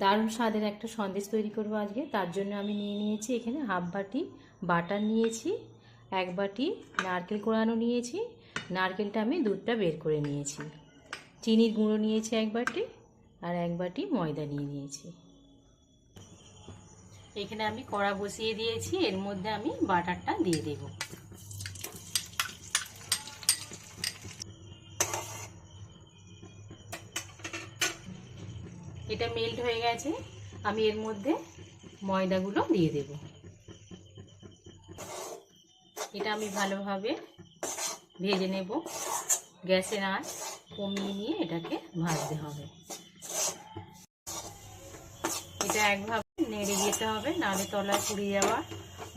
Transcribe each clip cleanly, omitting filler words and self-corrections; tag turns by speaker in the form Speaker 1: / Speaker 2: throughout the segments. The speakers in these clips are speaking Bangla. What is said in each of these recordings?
Speaker 1: দারুণ স্বাদের একটা সন্দেশ তৈরি করব আজকে। তার জন্য আমি নিয়েছি এখানে হাফ বাটি বাটার নিয়েছি, 1 বাটি নারকেল কোড়ানো নিয়েছি, নারকেলটা আমি দুধটা বের করে নিয়েছি, চিনির গুঁড়ো নিয়েছি 1 বাটি, আর 1 বাটি ময়দা নিয়েছি। এখানে আমি কড়া বসিয়ে দিয়েছি, এর মধ্যে আমি বাটারটা দিয়ে দেব। এটা মেল্ট হয়ে গেছে, আমি এর মধ্যে ময়দাগুলো দিয়ে দেব। এটা আমি ভালোভাবে ভেজে নেব, গ্যাসের আঁচ কমিয়ে নিয়ে এটাকে ভাজতে হবে। এটা একভাবে নেড়ে যেতে হবে, নাহলে তলায় পুড়ে যাওয়ার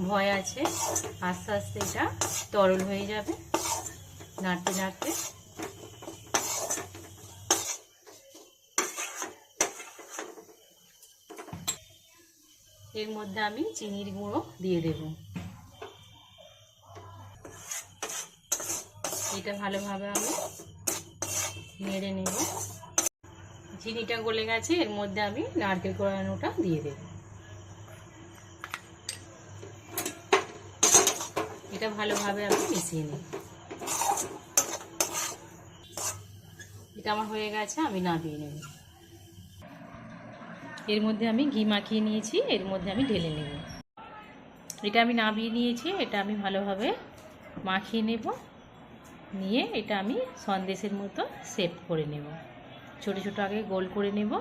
Speaker 1: ভয় আছে। আস্তে আস্তে এটা তরল হয়ে যাবে নাড়তে নাড়তে। এর মধ্যে আমি চিনির গুঁড়ো দিয়ে দেব। এটা ভালোভাবে আমি নেড়ে নেব। চিনিটা গলে গেছে, এর মধ্যে আমি নারকেল কোড়ানোটা দিয়ে দেব। এটা ভালোভাবে আমি মিশিয়ে নেব। এটা আমার হয়ে গেছে, আমি নামিয়ে নেব। এর মধ্যে আমি ঘি মাখিয়ে নিয়েছি, এর মধ্যে আমি ঢেলে নেব। এটা আমি নামিয়ে নিয়েছি, এটা আমি ভালোভাবে মাখিয়ে নেব। নিয়ে এটা আমি সন্দেশের মতো শেপ করে নেব, ছোট ছোট আগে গোল করে নেব।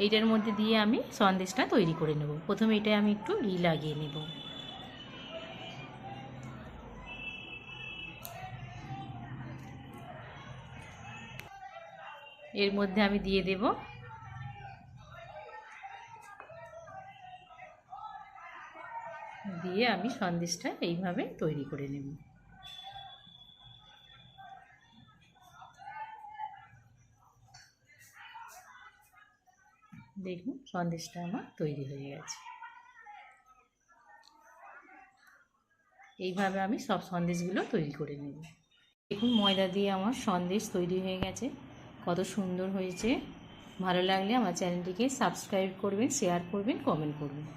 Speaker 1: এইটার মধ্যে দিয়ে আমি সন্দেশটা তৈরি করে নেব। প্রথমে এটা আমি একটু ঘি লাগিয়ে নেব। এর মধ্যে আমি দিয়ে দেব দিয়ে আমি সন্দেশটা এইভাবে তৈরি করে নেব। দেখুন সন্দেশটা আমার তৈরি হয়ে গেছে। এইভাবে আমি সব সন্দেশগুলো তৈরি করে নেব। দেখুন ময়দা দিয়ে আমার সন্দেশ তৈরি হয়ে গেছে, কত সুন্দর হয়েছে। ভালো লাগলে আমার চ্যানেলটিকে সাবস্ক্রাইব করবেন, শেয়ার করবেন, কমেন্ট করবেন।